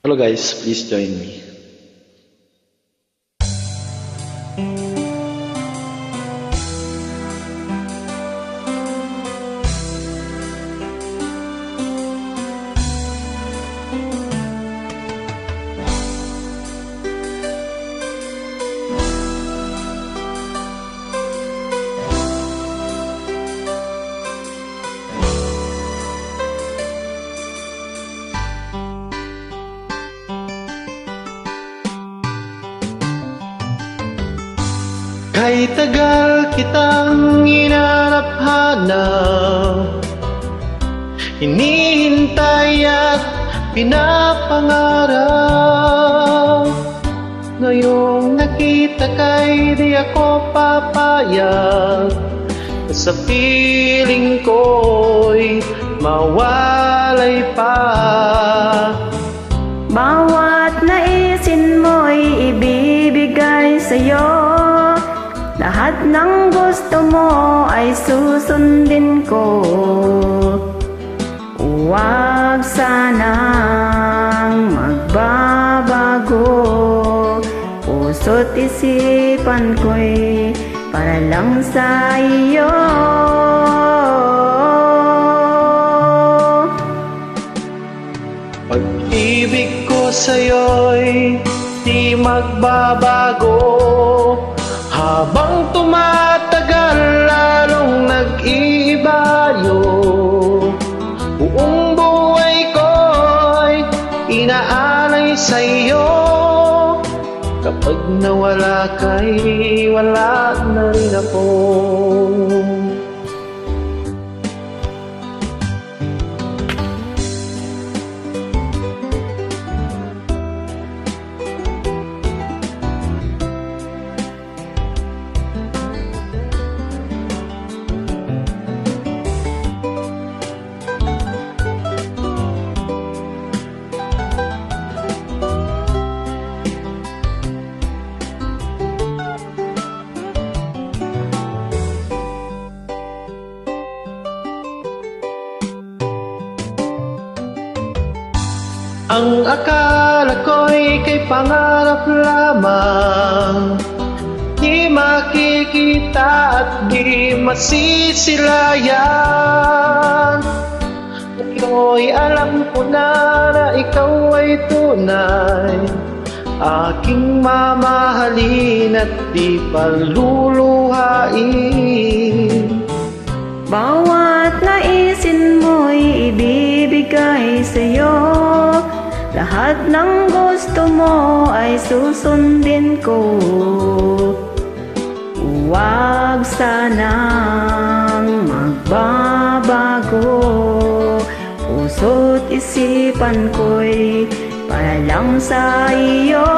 Hello guys, please join me. Kahit tagal kitang hinanap-hanap, hinihintay at pinapangarap. Ngayong nakita kay di ako papayag, sa piling ko'y mawalay pa. Bawat naisin mo'y ibibigay sa'yo, lahat ng gusto mo ay susundin ko. Huwag sanang magbabago, puso't isipan ko'y para lang sa iyo. Pag-ibig ko sa'yo'y di magbabago, habang tumatagal lalong nag-iibayo. Buong buhay ko'y inaalay sa'yo, kapag nawala ka'y wala na rin ako. Ang akala ko'y kay pangarap lamang, di makikita at di masisilayan. Ngayon'y alam ko na ikaw ay tunay, aking mamahalin at di paluluhain. Bawat naisin mo'y ibibigay sa'yo, lahat ng gusto mo ay susundin ko. Huwag sanang magbabago, puso't isipan ko'y para lang sa iyo.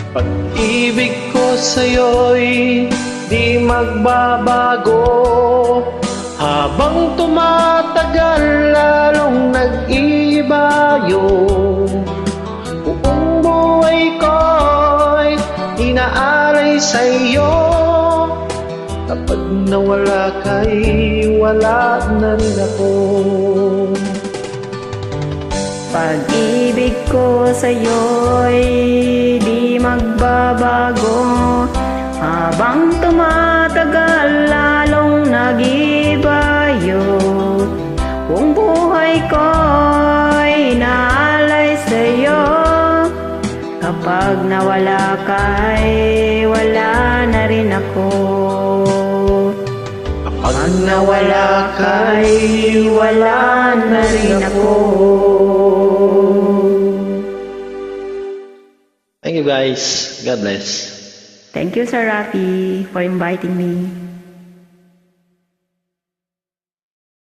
Pag-ibig ko sa'yo'y di magbabago, habang tumatagal lalong nag-iibayo. Buong buhay ko'y inaalay sa'yo, kapag nawala ka'y wala na rin ako. Pag-ibig ko sa'yo'y di magbabago, habang tumatagal lalong nag-ibayo. Buong buhay ko'y inaalay sa'yo, kapag nawala ka'y wala na rin ako. Kapag nawala ka'y wala na rin ako. Thank you guys. God bless. Thank you, Sir Rafi, for inviting me.